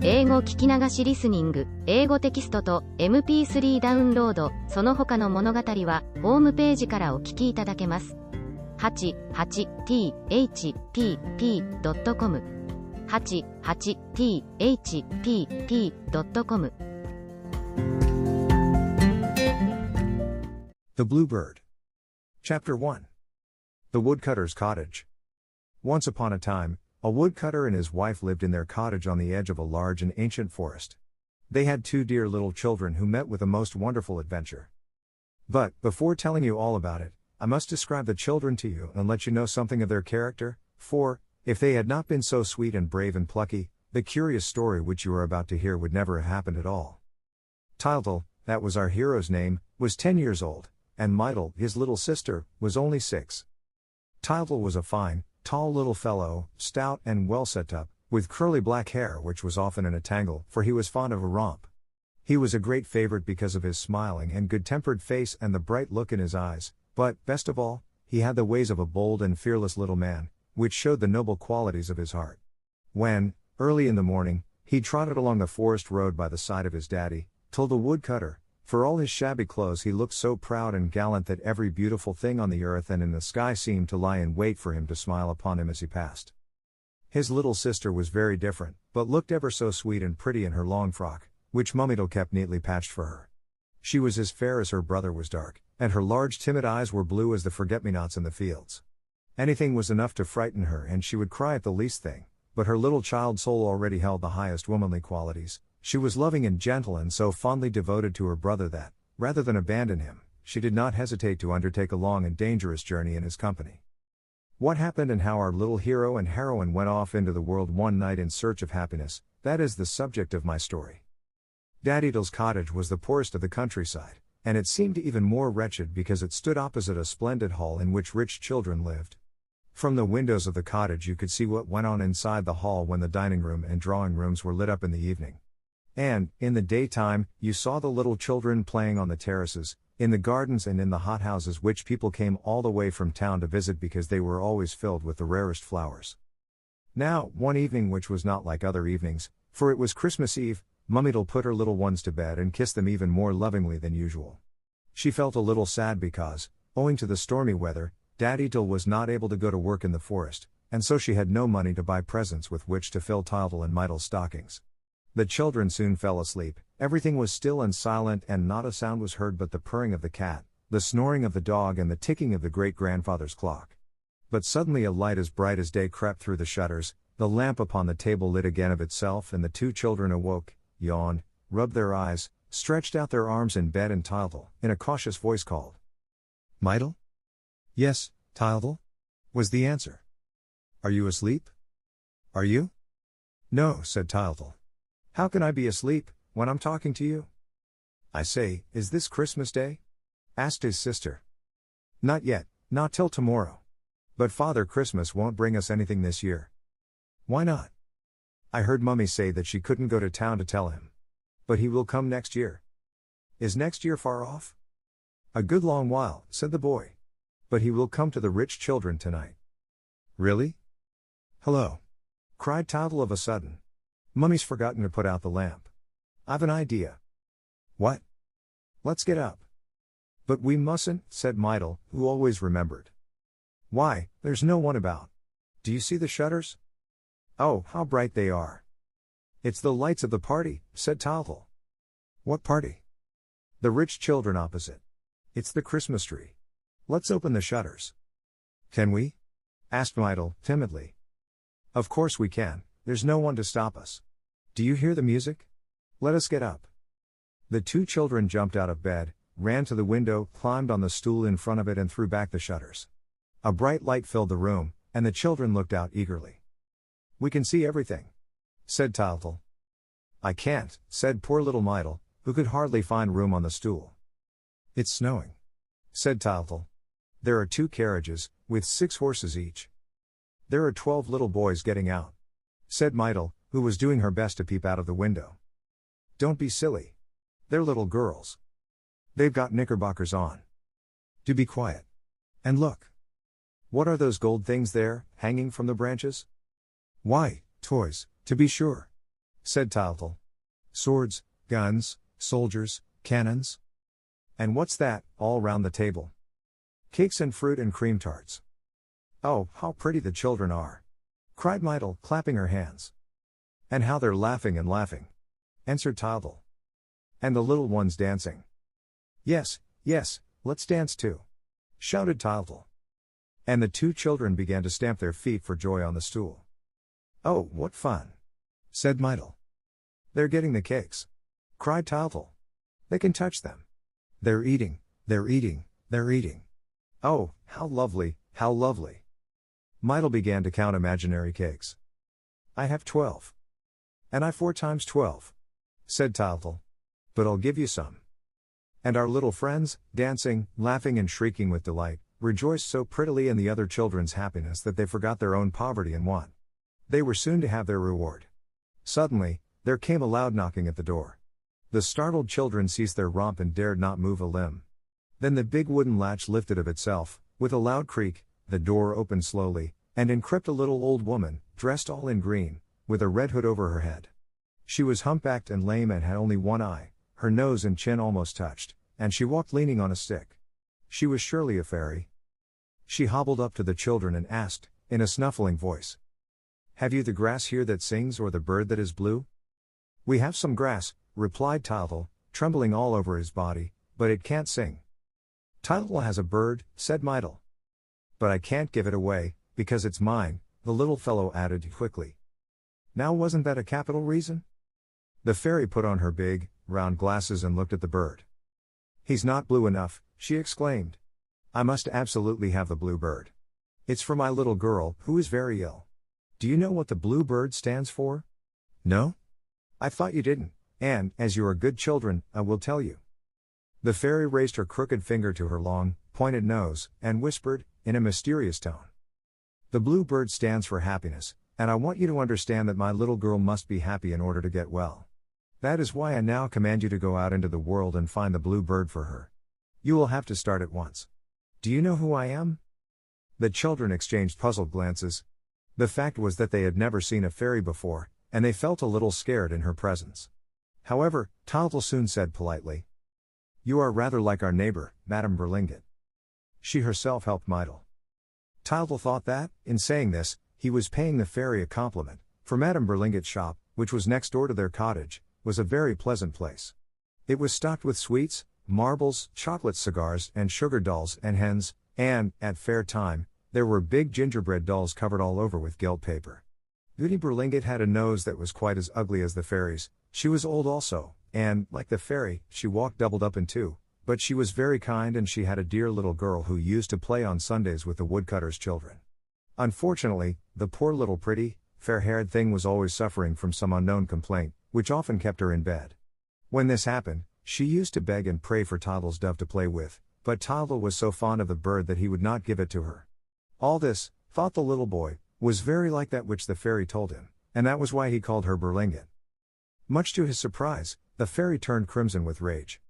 英語聞き流しリスニング、英語テキストと MP3 ダウンロード、その他の物語はホームページからお聞きいただけます。88thpp.com 88thpp.com The Bluebird. Chapter 1. The Woodcutter's Cottage. Once upon a time, a woodcutter and his wife lived in their cottage on the edge of a large and ancient forest. They had 2 dear little children who met with a most wonderful adventure. But, before telling you all about it, I must describe the children to you and let you know something of their character, for, if they had not been so sweet and brave and plucky, the curious story which you are about to hear would never have happened at all. Tyltyl, that was our hero's name, was 10 years old, and Mytyl, his little sister, was only 6. Tyltyl was a fine, tall little fellow, stout and well set up, with curly black hair which was often in a tangle, for he was fond of a romp. He was a great favorite because of his smiling and good-tempered face and the bright look in his eyes, but, best of all, he had the ways of a bold and fearless little man, which showed the noble qualities of his heart. When, early in the morning, he trotted along the forest road by the side of his daddy, Tyl the woodcutter, for all his shabby clothes he looked so proud and gallant that every beautiful thing on the earth and in the sky seemed to lie in wait for him to smile upon him as he passed. His little sister was very different, but looked ever so sweet and pretty in her long frock, which Mummy kept neatly patched for her. She was as fair as her brother was dark, and her large timid eyes were blue as the forget-me-nots in the fields. Anything was enough to frighten her and she would cry at the least thing, but her little child soul already held the highest womanly qualities. She was loving and gentle and so fondly devoted to her brother that, rather than abandon him, she did not hesitate to undertake a long and dangerous journey in his company. What happened and how our little hero and heroine went off into the world one night in search of happiness, that is the subject of my story. Daddy Tyl's cottage was the poorest of the countryside, and it seemed even more wretched because it stood opposite a splendid hall in which rich children lived. From the windows of the cottage you could see what went on inside the hall when the dining room and drawing rooms were lit up in the evening. And, in the daytime, you saw the little children playing on the terraces, in the gardens and in the hothouses which people came all the way from town to visit because they were always filled with the rarest flowers. Now, one evening which was not like other evenings, for it was Christmas Eve, Mummy put her little ones to bed and kissed them even more lovingly than usual. She felt a little sad because, owing to the stormy weather, Daddy Tyl was not able to go to work in the forest, and so she had no money to buy presents with which to fill Tyltyl and Mytyl's stockings. The children soon fell asleep, everything was still and silent and not a sound was heard but the purring of the cat, the snoring of the dog and the ticking of the great-grandfather's clock. But suddenly a light as bright as day crept through the shutters, the lamp upon the table lit again of itself and the 2 children awoke, yawned, rubbed their eyes, stretched out their arms in bed and Tyltyl, in a cautious voice called, "Mytyl?" "Yes, Tyltyl?" was the answer. "Are you asleep?" "Are you?" "No," said Tyltyl. "How can I be asleep, when I'm talking to you?" "I say, is this Christmas Day?" asked his sister. "Not yet, not till tomorrow. But Father Christmas won't bring us anything this year." "Why not?" "I heard Mummy say that she couldn't go to town to tell him. But he will come next year." "Is next year far off?" "A good long while," said the boy. "But he will come to the rich children tonight." "Really?" "Hello!" cried Tyltyl of a sudden. "Mummy's forgotten to put out the lamp. I've an idea." "What?" "Let's get up." "But we mustn't," said Mytyl, who always remembered. "Why, there's no one about. Do you see the shutters? Oh, how bright they are." "It's the lights of the party," said Tyltyl. "What party?" "The rich children opposite. It's the Christmas tree. Let's open the shutters." "Can we?" asked Mytyl, timidly. "Of course we can, there's no one to stop us. Do you hear the music? Let us get up." The 2 children jumped out of bed, ran to the window, climbed on the stool in front of it and threw back the shutters. A bright light filled the room, and the children looked out eagerly. "We can see everything," said Tyltyl. "I can't," said poor little Mytyl, who could hardly find room on the stool. "It's snowing," said Tyltyl. "There are 2 carriages, with 6 horses each." "There are 12 little boys getting out," said Mytyl, who was doing her best to peep out of the window. "Don't be silly. They're little girls. They've got knickerbockers on. Do be quiet. And look. What are those gold things there, hanging from the branches?" "Why, toys, to be sure," said Tyltyl. Swords, guns, soldiers, cannons. And what's that, all round the table? Cakes and fruit and cream tarts. Oh, how pretty the children are! Cried Mytyl, clapping her hands. And how they're laughing and laughing, answered Tyltyl. And the little ones dancing. Yes, yes, let's dance too, shouted Tyltyl. And the two children began to stamp their feet for joy on the stool. Oh, what fun, said Mytyl. They're getting the cakes, cried Tyltyl. They can touch them. They're eating, they're eating, they're eating. Oh, how lovely, how lovely. Mytyl began to count imaginary cakes. I have 12. And I 4 times 12, said Tyltyl. But I'll give you some. And our little friends, dancing, laughing and shrieking with delight, rejoiced so prettily in the other children's happiness that they forgot their own poverty and want. They were soon to have their reward. Suddenly, there came a loud knocking at the door. The startled children ceased their romp and dared not move a limb. Then the big wooden latch lifted of itself, with a loud creak, the door opened slowly, and in crept a little old woman, dressed all in green, with a red hood over her head. She was humpbacked and lame and had only one eye, her nose and chin almost touched, and she walked leaning on a stick. She was surely a fairy. She hobbled up to the children and asked, in a snuffling voice, "Have you the grass here that sings or the bird that is blue?" "We have some grass," replied Tyltyl, trembling all over his body, "but it can't sing." "Tyltyl has a bird," said Mytyl. "But I can't give it away, because it's mine," the little fellow added quickly. Now wasn't that a capital reason? The fairy put on her big, round glasses and looked at the bird. "He's not blue enough," she exclaimed. "I must absolutely have the blue bird. It's for my little girl, who is very ill. Do you know what the blue bird stands for?" "No? I thought you didn't, and, as you are good children, I will tell you." The fairy raised her crooked finger to her long, pointed nose, and whispered, in a mysterious tone, "The blue bird stands for happiness, and I want you to understand that my little girl must be happy in order to get well. That is why I now command you to go out into the world and find the blue bird for her. You will have to start at once. Do you know who I am?" The children exchanged puzzled glances. The fact was that they had never seen a fairy before, and they felt a little scared in her presence. However, Tyltyl soon said politely, "You are rather like our neighbor, Madame Berlingot." She herself helped Mytyl. Tyltyl thought that, in saying this, he was paying the fairy a compliment, for Madame Berlingot's shop, which was next door to their cottage, was a very pleasant place. It was stocked with sweets, marbles, chocolate cigars, and sugar dolls and hens, and, at fair time, there were big gingerbread dolls covered all over with gilt paper. Goody Berlingot had a nose that was quite as ugly as the fairy's. She was old also, and, like the fairy, she walked doubled up in two, but she was very kind and she had a dear little girl who used to play on Sundays with the woodcutter's children. Unfortunately, the poor little pretty, fair-haired thing was always suffering from some unknown complaint, which often kept her in bed. When this happened, she used to beg and pray for Tyltyl's dove to play with, but Tyltyl was so fond of the bird that he would not give it to her. All this, thought the little boy, was very like that which the fairy told him, and that was why he called her Berlingot. Much to his surprise, the fairy turned crimson with rage.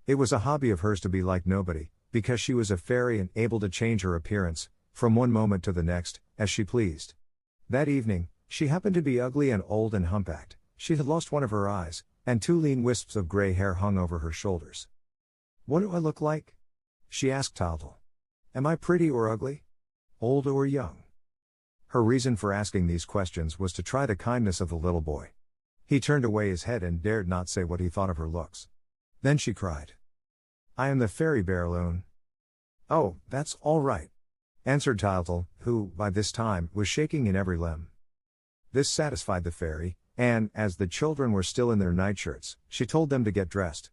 It was a hobby of hers to be like nobody, because she was a fairy and able to change her appearance, from one moment to the next, as she pleased. That evening, she happened to be ugly and old and humpbacked. She had lost one of her eyes, and 2 lean wisps of grey hair hung over her shoulders. "What do I look like?" she asked Tyltyl. "Am I pretty or ugly? Old or young?" Her reason for asking these questions was to try the kindness of the little boy. He turned away his head and dared not say what he thought of her looks. Then she cried, "I am the fairy Berloon." "Oh, that's all right," answered Tyltyl, who, by this time, was shaking in every limb. This satisfied the fairy, and, as the children were still in their nightshirts, she told them to get dressed.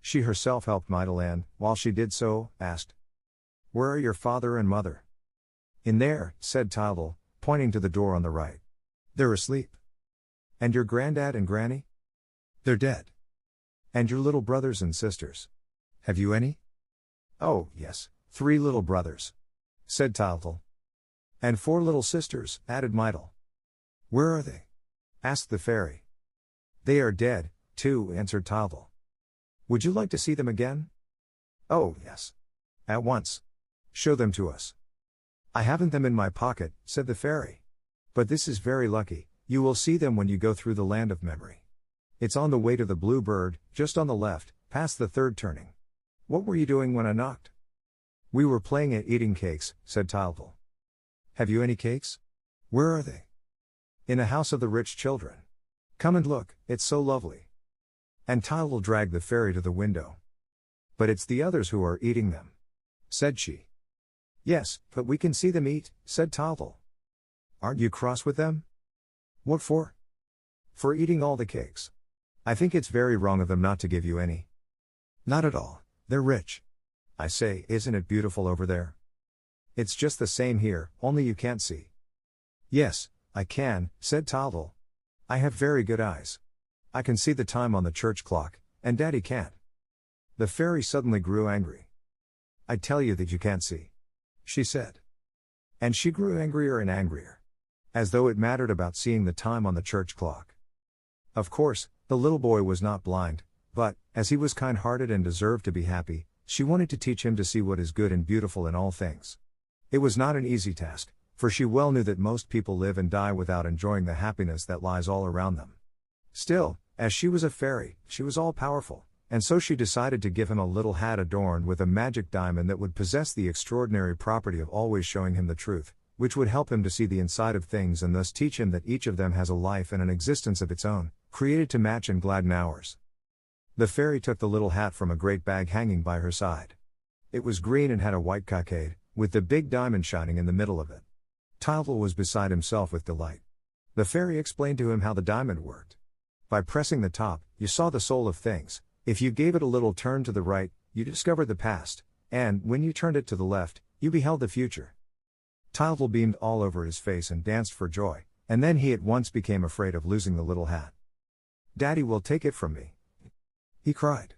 She herself helped Mytyl and, while she did so, asked, "Where are your father and mother?" "In there," said Tyltyl, pointing to the door on the right. "They're asleep." "And your granddad and granny?" "They're dead." "And your little brothers and sisters? Have you any?" "Oh, yes, 3 little brothers," said Tyltyl. "And 4 little sisters," added Mytyl. "Where are they?" asked the fairy. "They are dead, too," answered Tyltyl. "Would you like to see them again?" "Oh, yes. At once. Show them to us." "I haven't them in my pocket," said the fairy. "But this is very lucky, you will see them when you go through the land of memory." It's on the way to the Blue Bird, just on the left, past the third turning. What were you doing when I knocked? We were playing at eating cakes, said Tyltyl. Have you any cakes? Where are they? In the house of the rich children. Come and look, it's so lovely. And Tyltyl dragged the fairy to the window. But it's the others who are eating them, said she. Yes, but we can see them eat, said Tyltyl. Aren't you cross with them? What for? For eating all the cakes. I think it's very wrong of them not to give you any. Not at all, they're rich. I say, isn't it beautiful over there? It's just the same here, only you can't see. Yes, I can, said Tyltyl. I have very good eyes. I can see the time on the church clock, and Daddy can't. The fairy suddenly grew angry. I tell you that you can't see, she said. And she grew angrier and angrier. As though it mattered about seeing the time on the church clock. Of course, the little boy was not blind, but, as he was kind-hearted and deserved to be happy, she wanted to teach him to see what is good and beautiful in all things. It was not an easy task, for she well knew that most people live and die without enjoying the happiness that lies all around them. Still, as she was a fairy, she was all-powerful, and so she decided to give him a little hat adorned with a magic diamond that would possess the extraordinary property of always showing him the truth, which would help him to see the inside of things and thus teach him that each of them has a life and an existence of its own, created to match and gladden ours. The fairy took the little hat from a great bag hanging by her side. It was green and had a white cockade, with the big diamond shining in the middle of it. Tyltyl was beside himself with delight. The fairy explained to him how the diamond worked. By pressing the top, you saw the soul of things. If you gave it a little turn to the right, you discovered the past, and, when you turned it to the left, you beheld the future. Tyltyl beamed all over his face and danced for joy, and then he at once became afraid of losing the little hat. Daddy will take it from me, he cried.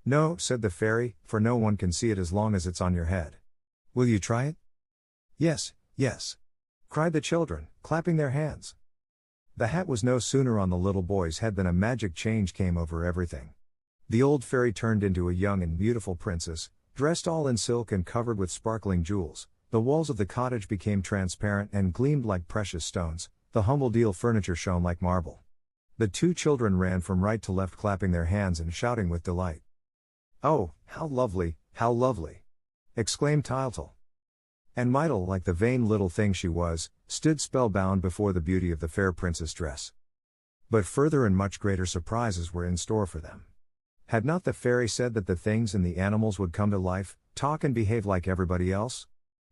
No, said the fairy, for no one can see it as long as it's on your head. Will you try it? Yes, yes, cried the children, clapping their hands. The hat was no sooner on the little boy's head than a magic change came over everything. The old fairy turned into a young and beautiful princess, dressed all in silk and covered with sparkling jewels. The walls of the cottage became transparent and gleamed like precious stones, the humble deal furniture shone like marble. The two children ran from right to left clapping their hands and shouting with delight. Oh, how lovely, exclaimed Tyltyl. And Mytyl, like the vain little thing she was, stood spellbound before the beauty of the fair princess dress. But further and much greater surprises were in store for them. Had not the fairy said that the things and the animals would come to life, talk and behave like everybody else?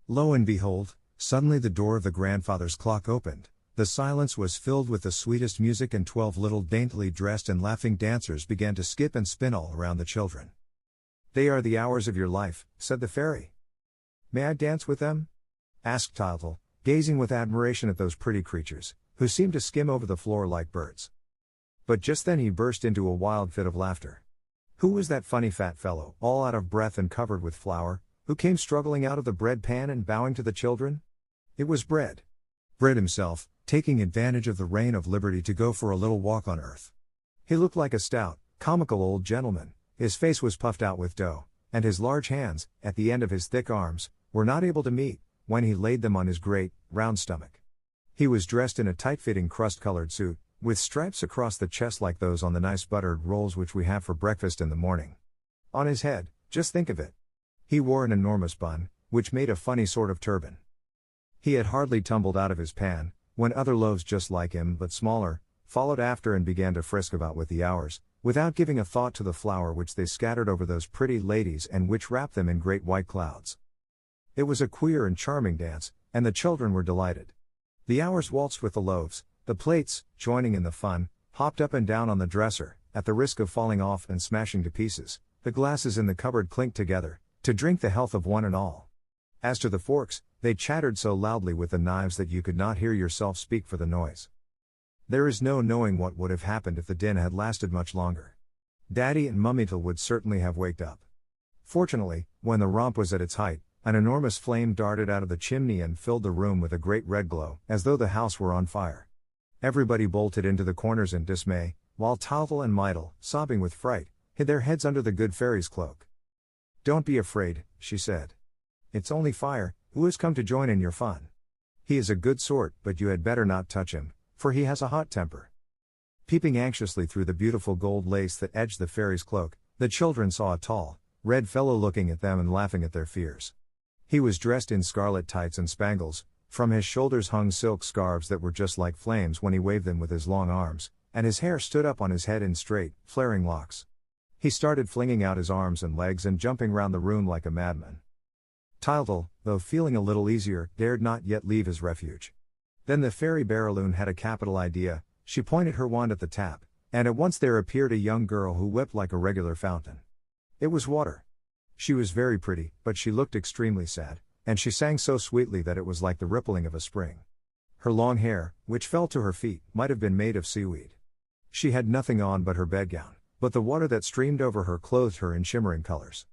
Lo and behold, suddenly the door of the grandfather's clock opened, the silence was filled with the sweetest music and 12 little daintily dressed and laughing dancers began to skip and spin all around the children. They are the hours of your life, said the fairy. May I dance with them? Asked Tyltyl, gazing with admiration at those pretty creatures, who seemed to skim over the floor like birds. But just then he burst into a wild fit of laughter. Who was that funny fat fellow, all out of breath and covered with flour, who came struggling out of the bread pan and bowing to the children? It was Bread. Bread himself, taking advantage of the reign of liberty to go for a little walk on earth. He looked like a stout, comical old gentleman, his face was puffed out with dough, and his large hands, at the end of his thick arms, were not able to meet, when he laid them on his great, round stomach. He was dressed in a tight-fitting crust-colored suit, with stripes across the chest like those on the nice buttered rolls which we have for breakfast in the morning. On his head, just think of it. He wore an enormous bun, which made a funny sort of turban. He had hardly tumbled out of his pan, when other loaves just like him but smaller, followed after and began to frisk about with the hours, without giving a thought to the flour which they scattered over those pretty ladies and which wrapped them in great white clouds. It was a queer and charming dance, and the children were delighted. The hours waltzed with the loaves, the plates, joining in the fun, hopped up and down on the dresser, at the risk of falling off and smashing to pieces. The glasses in the cupboard clinked together, to drink the health of one and all. As to the forks, they chattered so loudly with the knives that you could not hear yourself speak for the noise. There is no knowing what would have happened if the din had lasted much longer. Daddy and Mummytle would certainly have waked up. Fortunately, when the romp was at its height, an enormous flame darted out of the chimney and filled the room with a great red glow, as though the house were on fire. Everybody bolted into the corners in dismay, while Tyltyl and Mytyl, sobbing with fright, hid their heads under the good fairy's cloak. Don't be afraid, she said. It's only Fire, who has come to join in your fun. He is a good sort, but you had better not touch him, for he has a hot temper. Peeping anxiously through the beautiful gold lace that edged the fairy's cloak, the children saw a tall, red fellow looking at them and laughing at their fears. He was dressed in scarlet tights and spangles, from his shoulders hung silk scarves that were just like flames when he waved them with his long arms, and his hair stood up on his head in straight, flaring locks. He started flinging out his arms and legs and jumping round the room like a madman. Tyltyl, though feeling a little easier, dared not yet leave his refuge. Then the fairy Baraloon had a capital idea. She pointed her wand at the tap, and at once there appeared a young girl who wept like a regular fountain. It was water. She was very pretty, but she looked extremely sad, and she sang so sweetly that it was like the rippling of a spring. Her long hair, which fell to her feet, might have been made of seaweed. She had nothing on but her bedgown, but the water that streamed over her clothed her in shimmering colors.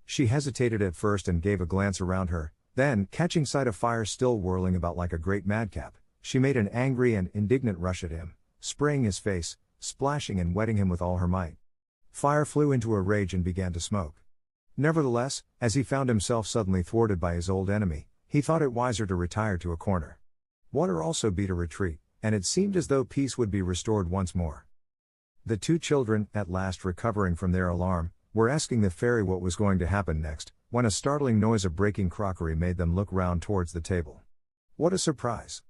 She hesitated at first and gave a glance around her, then, catching sight of fire still whirling about like a great madcap, she made an angry and indignant rush at him, spraying his face, splashing and wetting him with all her might. Fire flew into a rage and began to smoke. Nevertheless, as he found himself suddenly thwarted by his old enemy, he thought it wiser to retire to a corner. Water also beat a retreat, and it seemed as though peace would be restored once more. The two children, at last recovering from their alarm, were asking the fairy what was going to happen next, when a startling noise of breaking crockery made them look round towards the table. What a surprise!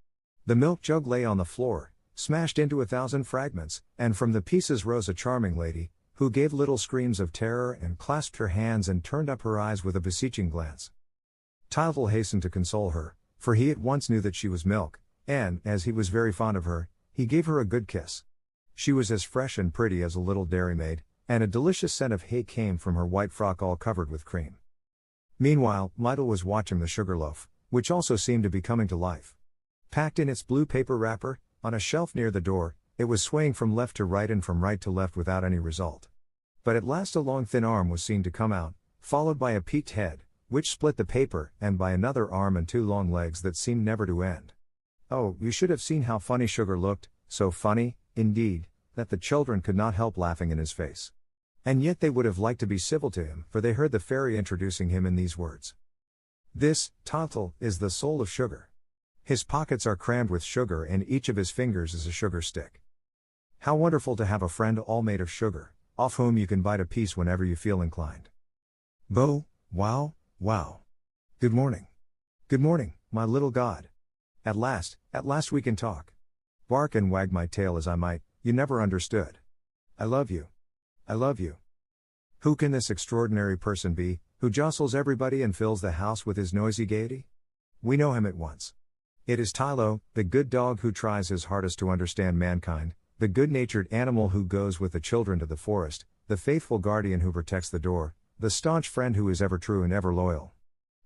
The milk jug lay on the floor, smashed into 1,000 fragments, and from the pieces rose a charming lady, who gave little screams of terror and clasped her hands and turned up her eyes with a beseeching glance. Tyltyl hastened to console her, for he at once knew that she was milk, and, as he was very fond of her, he gave her a good kiss. She was as fresh and pretty as a little dairymaid, and a delicious scent of hay came from her white frock all covered with cream. Meanwhile, Mytyl was watching the sugar loaf, which also seemed to be coming to life. Packed in its blue paper wrapper, on a shelf near the door, it was swaying from left to right and from right to left without any result. But at last a long thin arm was seen to come out, followed by a peaked head, which split the paper, and by another arm and 2 long legs that seemed never to end. Oh, you should have seen how funny Sugar looked, so funny, indeed, that the children could not help laughing in his face. And yet they would have liked to be civil to him, for they heard the fairy introducing him in these words. This, Tyltyl, is the soul of Sugar. His pockets are crammed with sugar and each of his fingers is a sugar stick. How wonderful to have a friend all made of sugar, off whom you can bite a piece whenever you feel inclined. Bo, wow, wow. Good morning. Good morning, my little god. At last we can talk. Bark and wag my tail as I might, you never understood. I love you. I love you. Who can this extraordinary person be, who jostles everybody and fills the house with his noisy gaiety? We know him at once. It is Tylo, the good dog who tries his hardest to understand mankind, the good-natured animal who goes with the children to the forest, the faithful guardian who protects the door, the staunch friend who is ever true and ever loyal.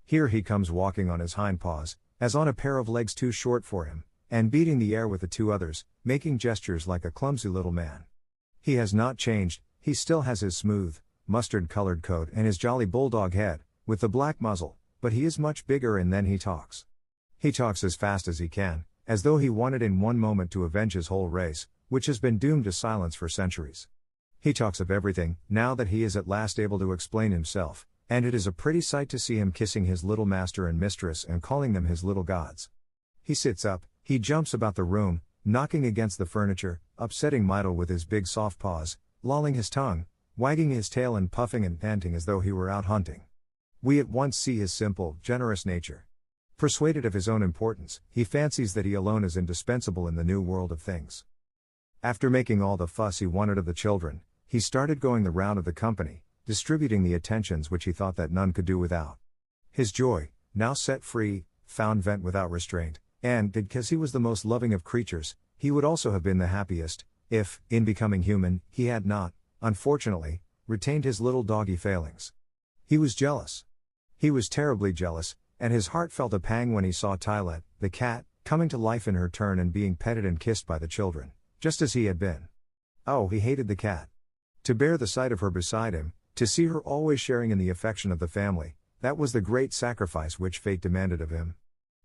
Here he comes walking on his hind paws, as on a pair of legs too short for him, and beating the air with the 2 others, making gestures like a clumsy little man. He has not changed, he still has his smooth, mustard-colored coat and his jolly bulldog head, with the black muzzle, but he is much bigger and then he talks. He talks as fast as he can, as though he wanted in one moment to avenge his whole race, which has been doomed to silence for centuries. He talks of everything, now that he is at last able to explain himself, and it is a pretty sight to see him kissing his little master and mistress and calling them his little gods. He sits up, he jumps about the room, knocking against the furniture, upsetting Mytyl with his big soft paws, lolling his tongue, wagging his tail and puffing and panting as though he were out hunting. We at once see his simple, generous nature. Persuaded of his own importance, he fancies that he alone is indispensable in the new world of things. After making all the fuss he wanted of the children, he started going the round of the company, distributing the attentions which he thought that none could do without. His joy, now set free, found vent without restraint, and, because he was the most loving of creatures, he would also have been the happiest, if, in becoming human, he had not, unfortunately, retained his little doggy failings. He was jealous. He was terribly jealous, and his heart felt a pang when he saw Tylette, the cat, coming to life in her turn and being petted and kissed by the children, just as he had been. Oh, he hated the cat. To bear the sight of her beside him, to see her always sharing in the affection of the family, that was the great sacrifice which fate demanded of him.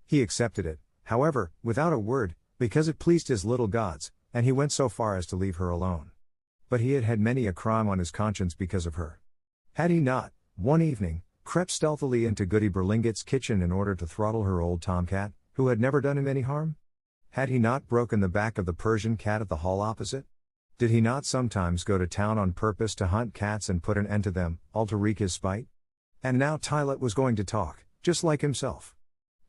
He accepted it, however, without a word, because it pleased his little gods, and he went so far as to leave her alone. But he had had many a crime on his conscience because of her. Had he not, one evening, crept stealthily into Goody Berlinget's kitchen in order to throttle her old tomcat, who had never done him any harm? Had he not broken the back of the Persian cat at the hall opposite? Did he not sometimes go to town on purpose to hunt cats and put an end to them, all to wreak his spite? And now Tylette was going to talk, just like himself.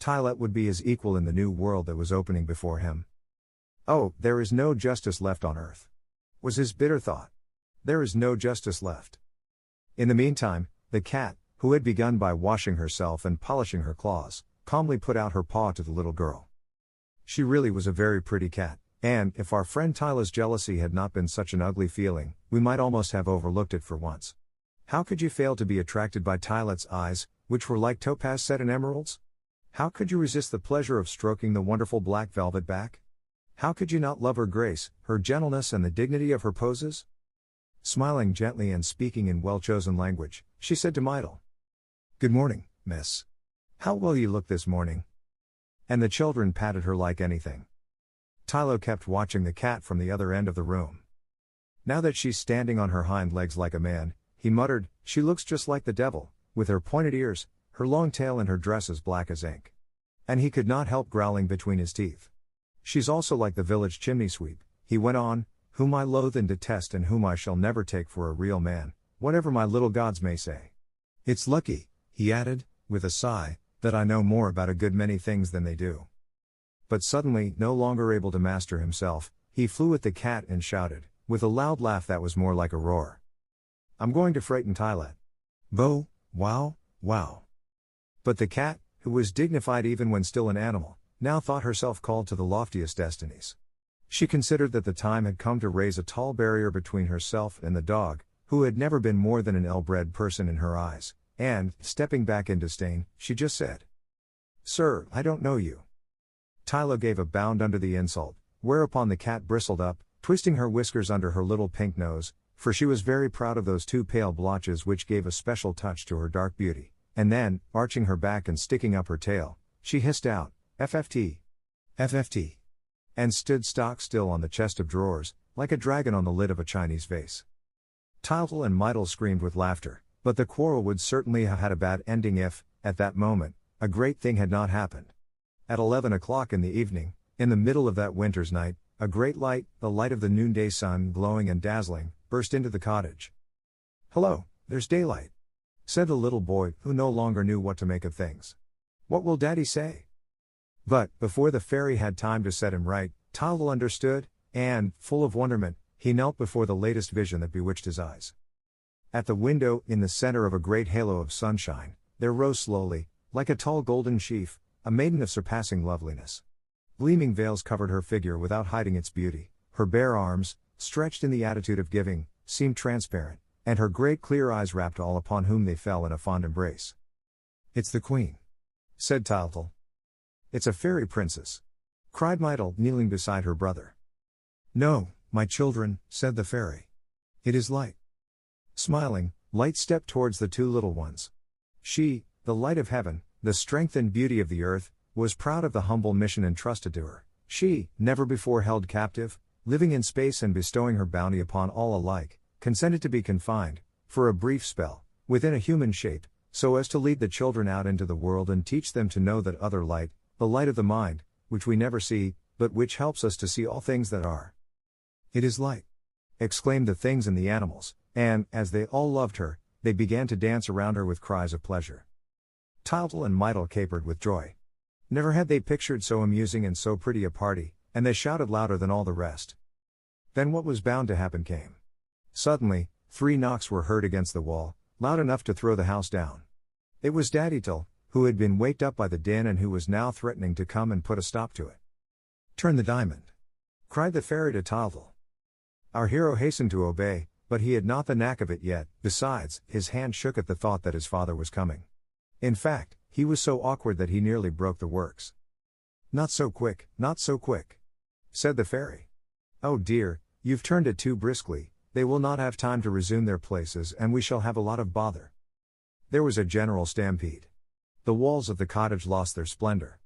Tylette would be his equal in the new world that was opening before him. Oh, there is no justice left on earth, was his bitter thought. There is no justice left. In the meantime, the cat, who had begun by washing herself and polishing her claws, calmly put out her paw to the little girl. She really was a very pretty cat, and, if our friend Tyla's jealousy had not been such an ugly feeling, we might almost have overlooked it for once. How could you fail to be attracted by Tylette's eyes, which were like topaz set in emeralds? How could you resist the pleasure of stroking the wonderful black velvet back? How could you not love her grace, her gentleness and the dignity of her poses? Smiling gently and speaking in well-chosen language, she said to Mydle, "Good morning, miss. How well you look this morning." And the children patted her like anything. Tylo kept watching the cat from the other end of the room. "Now that she's standing on her hind legs like a man," he muttered, "she looks just like the devil, with her pointed ears, her long tail and her dress as black as ink." And he could not help growling between his teeth. "She's also like the village chimney sweep," he went on, "whom I loathe and detest and whom I shall never take for a real man, whatever my little gods may say. It's lucky," he added, with a sigh, "that I know more about a good many things than they do." But suddenly, no longer able to master himself, he flew at the cat and shouted, with a loud laugh that was more like a roar, "I'm going to frighten Tylette. Bo, wow, wow." But the cat, who was dignified even when still an animal, now thought herself called to the loftiest destinies. She considered that the time had come to raise a tall barrier between herself and the dog, who had never been more than an ill-bred person in her eyes, and, stepping back in disdain, she just said, "Sir, I don't know you." Tylo gave a bound under the insult, whereupon the cat bristled up, twisting her whiskers under her little pink nose, for she was very proud of those two pale blotches which gave a special touch to her dark beauty, and then, arching her back and sticking up her tail, she hissed out, "FFT! FFT!" and stood stock still on the chest of drawers, like a dragon on the lid of a Chinese vase. Tyltle and Mydle screamed with laughter, but the quarrel would certainly have had a bad ending if, at that moment, a great thing had not happened. At 11 o'clock in the evening, in the middle of that winter's night, a great light, the light of the noonday sun glowing and dazzling, burst into the cottage. "Hello, there's daylight," said the little boy, who no longer knew what to make of things. "What will Daddy say?" But, before the fairy had time to set him right, Tyltle understood, and, full of wonderment, he knelt before the latest vision that bewitched his eyes. At the window, in the center of a great halo of sunshine, there rose slowly, like a tall golden sheaf, a maiden of surpassing loveliness. Gleaming veils covered her figure without hiding its beauty, her bare arms, stretched in the attitude of giving, seemed transparent, and her great clear eyes wrapped all upon whom they fell in a fond embrace. "It's the Queen," said Tyltle. "It's a fairy princess," cried Mydle, kneeling beside her brother. "No, my children," said the fairy. "It is Light." Smiling, Light stepped towards the two little ones. She, the light of heaven, the strength and beauty of the earth, was proud of the humble mission entrusted to her. She, never before held captive, living in space and bestowing her bounty upon all alike, consented to be confined, for a brief spell, within a human shape, so as to lead the children out into the world and teach them to know that other light, the light of the mind, which we never see, but which helps us to see all things that are. "It is Light!" exclaimed the things and the animals, and, as they all loved her, they began to dance around her with cries of pleasure. Tyltle and Mydle capered with joy. Never had they pictured so amusing and so pretty a party, and they shouted louder than all the rest. Then what was bound to happen came. Suddenly, 3 knocks were heard against the wall, loud enough to throw the house down. It was Daddy Tyl, who had been waked up by the din and who was now threatening to come and put a stop to it. "Turn the diamond!" cried the fairy to Tyltle. Our hero hastened to obey, but he had not the knack of it yet. Besides, his hand shook at the thought that his father was coming. In fact, he was so awkward that he nearly broke the works. "Not so quick, not so quick," said the fairy. "Oh dear, you've turned it too briskly, they will not have time to resume their places and we shall have a lot of bother." There was a general stampede. The walls of the cottage lost their splendor.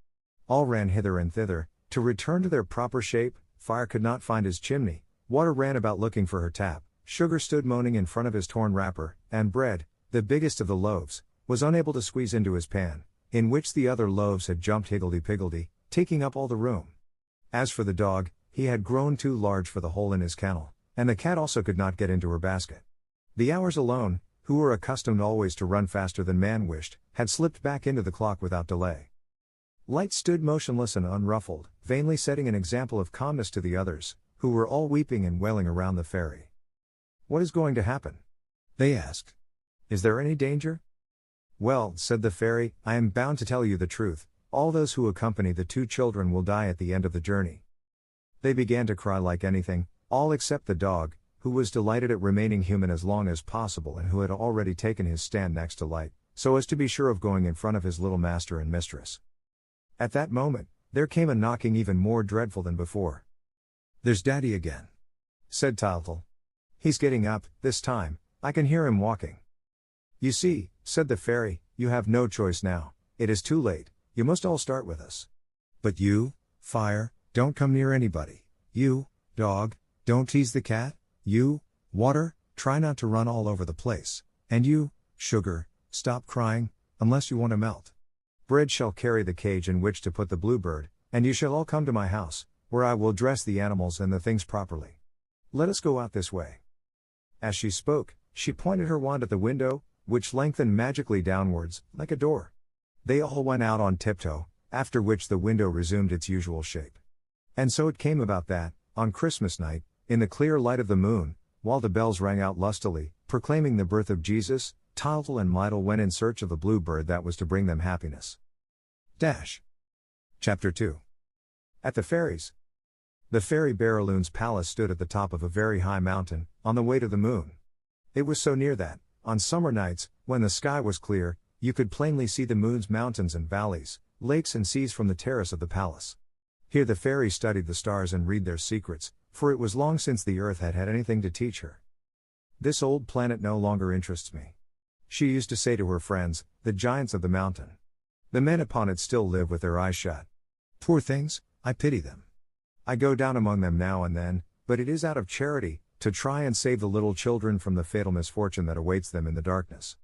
All ran hither and thither, to return to their proper shape. Fire could not find his chimney, Water ran about looking for her tap, Sugar stood moaning in front of his torn wrapper, and Bread, the biggest of the loaves, was unable to squeeze into his pan, in which the other loaves had jumped higgledy-piggledy, taking up all the room. As for the dog, he had grown too large for the hole in his kennel, and the cat also could not get into her basket. The hours alone, who were accustomed always to run faster than man wished, had slipped back into the clock without delay. Light stood motionless and unruffled, vainly setting an example of calmness to the others, who were all weeping and wailing around the fairy. "What is going to happen?" they asked. "Is there any danger?" "Well," said the fairy, "I am bound to tell you the truth. All those who accompany the two children will die at the end of the journey." They began to cry like anything, all except the dog, who was delighted at remaining human as long as possible and who had already taken his stand next to Light, so as to be sure of going in front of his little master and mistress. At that moment, there came a knocking even more dreadful than before. "There's Daddy again," said Tiltle. "He's getting up, this time, I can hear him walking." "You see," said the fairy, "you have no choice now, it is too late, you must all start with us. But you, Fire, don't come near anybody. You, Dog, don't tease the cat. You, Water, try not to run all over the place. And you, Sugar, stop crying, unless you want to melt. Bread shall carry the cage in which to put the bluebird, and you shall all come to my house, where I will dress the animals and the things properly. Let us go out this way." As she spoke, she pointed her wand at the window, which lengthened magically downwards, like a door. They all went out on tiptoe, after which the window resumed its usual shape. And so it came about that, on Christmas night, in the clear light of the moon, while the bells rang out lustily, proclaiming the birth of Jesus, Tiltle and Mydle went in search of the bluebird that was to bring them happiness. Chapter 2. At the fairies. The fairy Barraloon's palace stood at the top of a very high mountain, on the way to the moon. It was so near that, on summer nights, when the sky was clear, you could plainly see the moon's mountains and valleys, lakes and seas from the terrace of the palace. Here the fairy studied the stars and read their secrets, for it was long since the earth had had anything to teach her. "This old planet no longer interests me," she used to say to her friends, the giants of the mountain. "The men upon it still live with their eyes shut. Poor things, I pity them. I go down among them now and then, but it is out of charity, to try and save the little children from the fatal misfortune that awaits them in the darkness."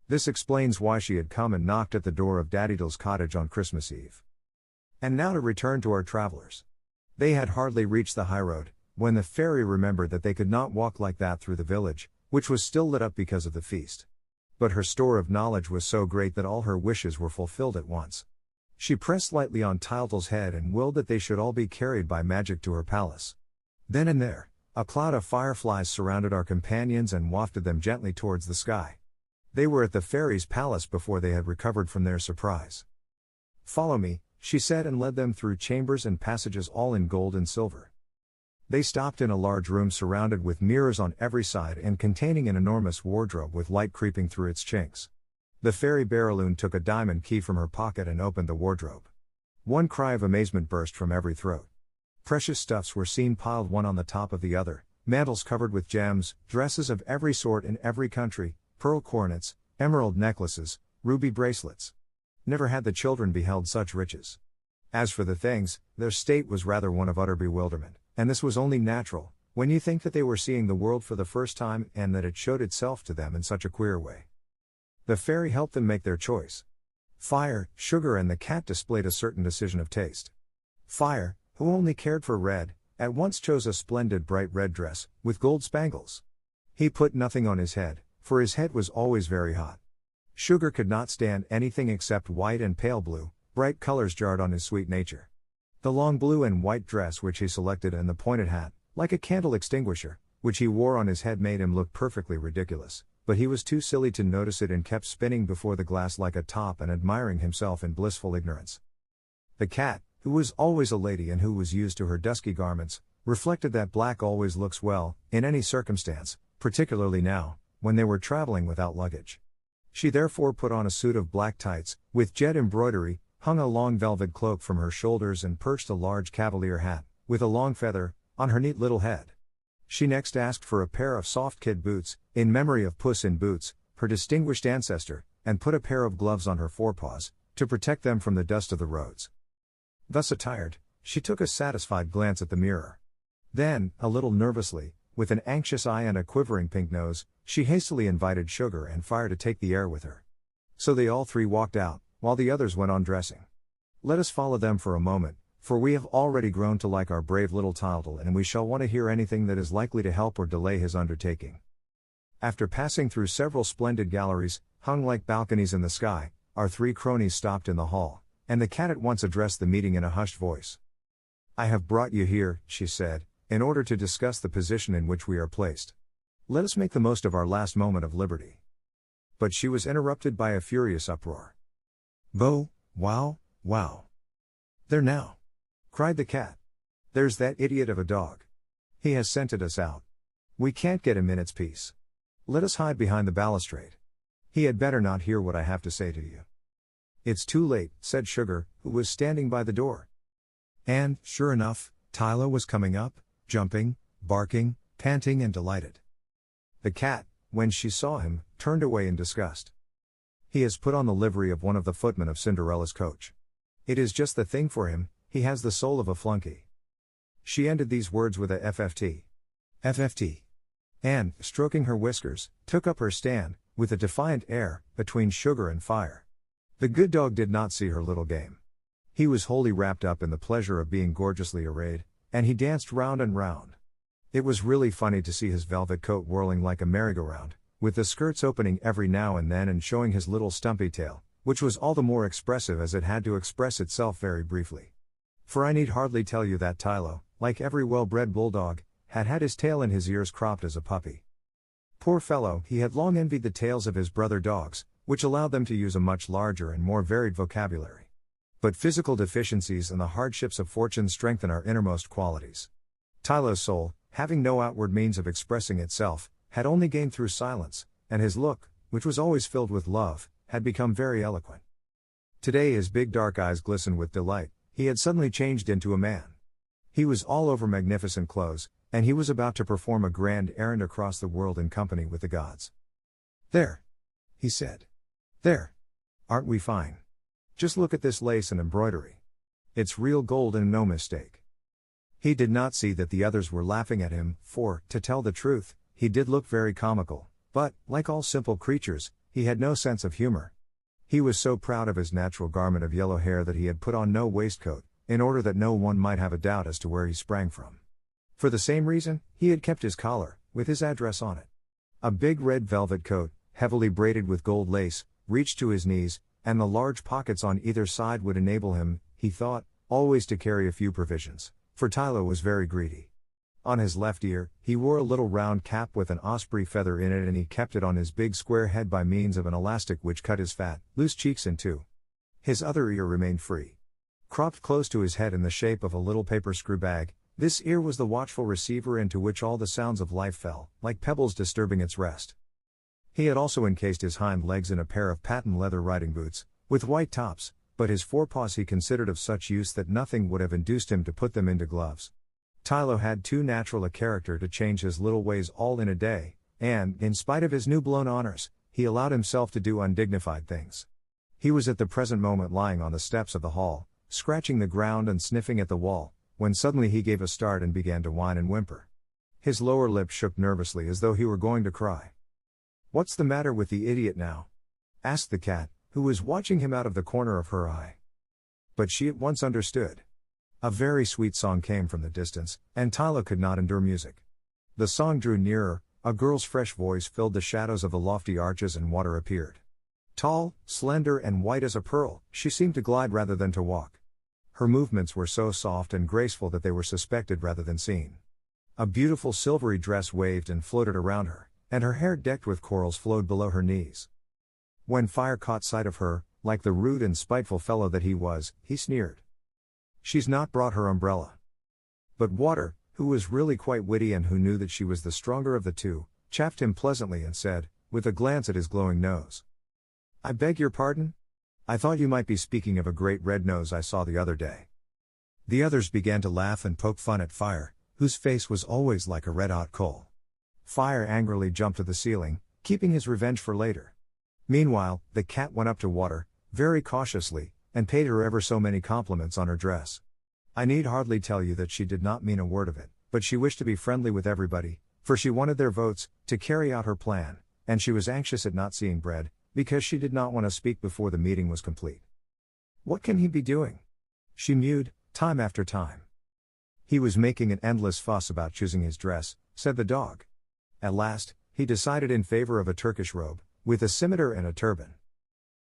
This explains why she had come and knocked at the door of Daddydle's cottage on Christmas Eve. And now to return to our travelers. They had hardly reached the highroad, when the fairy remembered that they could not walk like that through the village, which was still lit up because of the feast. But her store of knowledge was so great that all her wishes were fulfilled at once. She pressed lightly on Tiltle's head and willed that they should all be carried by magic to her palace. Then and there, a cloud of fireflies surrounded our companions and wafted them gently towards the sky. They were at the fairy's palace before they had recovered from their surprise. "Follow me," she said, and led them through chambers and passages all in gold and silver. They stopped in a large room surrounded with mirrors on every side and containing an enormous wardrobe with light creeping through its chinks. The fairy Barraloon took a diamond key from her pocket and opened the wardrobe. One cry of amazement burst from every throat. Precious stuffs were seen piled one on the top of the other, mantles covered with gems, dresses of every sort in every country, pearl coronets, emerald necklaces, ruby bracelets. Never had the children beheld such riches. As for the things, their state was rather one of utter bewilderment, and this was only natural, when you think that they were seeing the world for the first time and that it showed itself to them in such a queer way. The fairy helped them make their choice. Fire, Sugar and the cat displayed a certain decision of taste. Fire, who only cared for red, at once chose a splendid bright red dress, with gold spangles. He put nothing on his head, for his head was always very hot. Sugar could not stand anything except white and pale blue, bright colors jarred on his sweet nature. The long blue and white dress which he selected and the pointed hat, like a candle extinguisher, which he wore on his head made him look perfectly ridiculous, but he was too silly to notice it and kept spinning before the glass like a top and admiring himself in blissful ignorance. The cat, who was always a lady and who was used to her dusky garments, reflected that black always looks well, in any circumstance, particularly now, when they were traveling without luggage. She therefore put on a suit of black tights, with jet embroidery, hung a long velvet cloak from her shoulders and perched a large cavalier hat, with a long feather, on her neat little head. She next asked for a pair of soft kid boots, in memory of Puss in Boots, her distinguished ancestor, and put a pair of gloves on her forepaws, to protect them from the dust of the roads. Thus attired, she took a satisfied glance at the mirror. Then, a little nervously, with an anxious eye and a quivering pink nose, she hastily invited Sugar and Fire to take the air with her. So they all three walked out, while the others went on dressing. Let us follow them for a moment, For we have already grown to like our brave little Tildal, and we shall want to hear anything that is likely to help or delay his undertaking. After passing through several splendid galleries, hung like balconies in the sky, our three cronies stopped in the hall, and the cat at once addressed the meeting in a hushed voice. "I have brought you here," she said, "in order to discuss the position in which we are placed. Let us make the most of our last moment of liberty." But she was interrupted by a furious uproar. "Bo, wow, wow. There now!" cried the cat. "There's that idiot of a dog. He has scented us out. We can't get a minute's peace. Let us hide behind the balustrade. He had better not hear what I have to say to you." "It's too late," said Sugar, who was standing by the door. And, sure enough, Tylo was coming up, jumping, barking, panting and delighted. The cat, when she saw him, turned away in disgust. "He has put on the livery of one of the footmen of Cinderella's coach. It is just the thing for him, he has the soul of a flunky." She ended these words with a FFT. FFT. And, stroking her whiskers, took up her stand, with a defiant air, between Sugar and Fire. The good dog did not see her little game. He was wholly wrapped up in the pleasure of being gorgeously arrayed, and he danced round and round. It was really funny to see his velvet coat whirling like a merry-go-round, with the skirts opening every now and then and showing his little stumpy tail, which was all the more expressive as it had to express itself very briefly. For I need hardly tell you that Tylo, like every well-bred bulldog, had had his tail and his ears cropped as a puppy. Poor fellow, he had long envied the tails of his brother dogs, which allowed them to use a much larger and more varied vocabulary. But physical deficiencies and the hardships of fortune strengthen our innermost qualities. Tylo's soul, having no outward means of expressing itself, had only gained through silence, and his look, which was always filled with love, had become very eloquent. Today his big dark eyes glistened with delight. He had suddenly changed into a man. He was all over magnificent clothes, and he was about to perform a grand errand across the world in company with the gods. "There," he said. "There. Aren't we fine? Just look at this lace and embroidery. It's real gold and no mistake." He did not see that the others were laughing at him, for, to tell the truth, he did look very comical, but, like all simple creatures, he had no sense of humor. He was so proud of his natural garment of yellow hair that he had put on no waistcoat, in order that no one might have a doubt as to where he sprang from. For the same reason, he had kept his collar, with his address on it. A big red velvet coat, heavily braided with gold lace, reached to his knees, and the large pockets on either side would enable him, he thought, always to carry a few provisions, for Tylo was very greedy. On his left ear, he wore a little round cap with an osprey feather in it, and he kept it on his big square head by means of an elastic which cut his fat, loose cheeks in two. His other ear remained free. Cropped close to his head in the shape of a little paper screw bag, this ear was the watchful receiver into which all the sounds of life fell, like pebbles disturbing its rest. He had also encased his hind legs in a pair of patent leather riding boots, with white tops, but his forepaws he considered of such use that nothing would have induced him to put them into gloves. Tylo had too natural a character to change his little ways all in a day, and, in spite of his new-blown honors, he allowed himself to do undignified things. He was at the present moment lying on the steps of the hall, scratching the ground and sniffing at the wall, when suddenly he gave a start and began to whine and whimper. His lower lip shook nervously as though he were going to cry. "What's the matter with the idiot now?" asked the cat, who was watching him out of the corner of her eye. But she at once understood. A very sweet song came from the distance, and Tylo could not endure music. The song drew nearer, a girl's fresh voice filled the shadows of the lofty arches and water appeared. Tall, slender and white as a pearl, she seemed to glide rather than to walk. Her movements were so soft and graceful that they were suspected rather than seen. A beautiful silvery dress waved and floated around her, and her hair decked with corals flowed below her knees. When Fire caught sight of her, like the rude and spiteful fellow that he was, he sneered. "She's not brought her umbrella." But Water, who was really quite witty and who knew that she was the stronger of the two, chaffed him pleasantly and said, with a glance at his glowing nose, "I beg your pardon? I thought you might be speaking of a great red nose I saw the other day." The others began to laugh and poke fun at Fire, whose face was always like a red-hot coal. Fire angrily jumped to the ceiling, keeping his revenge for later. Meanwhile, the cat went up to Water, very cautiously, and paid her ever so many compliments on her dress. I need hardly tell you that she did not mean a word of it, but she wished to be friendly with everybody, for she wanted their votes, to carry out her plan, and she was anxious at not seeing Bread, because she did not want to speak before the meeting was complete. "What can he be doing?" she mewed. time after time. He was making an endless fuss about choosing his dress, said the dog. At last, he decided in favor of a Turkish robe, with a scimitar and a turban.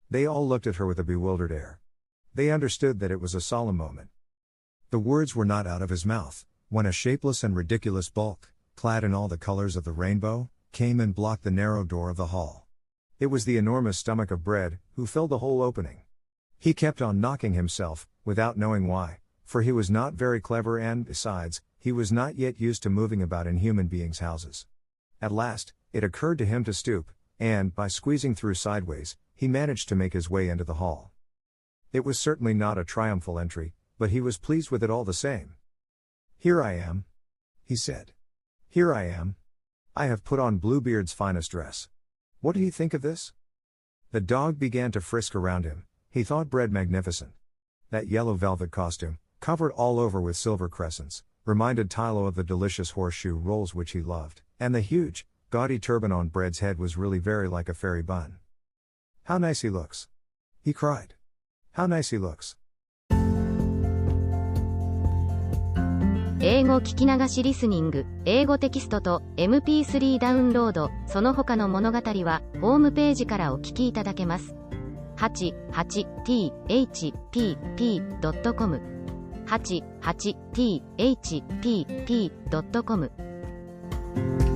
They all looked at her with a bewildered air. They understood that it was a solemn moment. The words were not out of his mouth, when a shapeless and ridiculous bulk, clad in all the colors of the rainbow, came and blocked the narrow door of the hall. It was the enormous stomach of Bread, who filled the whole opening. He kept on knocking himself, without knowing why, for he was not very clever and, besides, he was not yet used to moving about in human beings' houses. At last, it occurred to him to stoop, and, by squeezing through sideways, he managed to make his way into the hall. It was certainly not a triumphal entry, but he was pleased with it all the same. "Here I am," he said. "Here I am. I have put on Bluebeard's finest dress. What do you think of this?" The dog began to frisk around him. He thought Bread magnificent. That yellow velvet costume, covered all over with silver crescents, reminded Tylo of the delicious horseshoe rolls which he loved, and the huge, gaudy turban on Bread's head was really very like a fairy bun. "How nice he looks!" he cried. "How nice he looks!" 英語聞き流しリスニング、英語テキストと MP3 ダウンロード、その他の物語は、ホームページからお聞きいただけます。88thpp.com 88thpp.com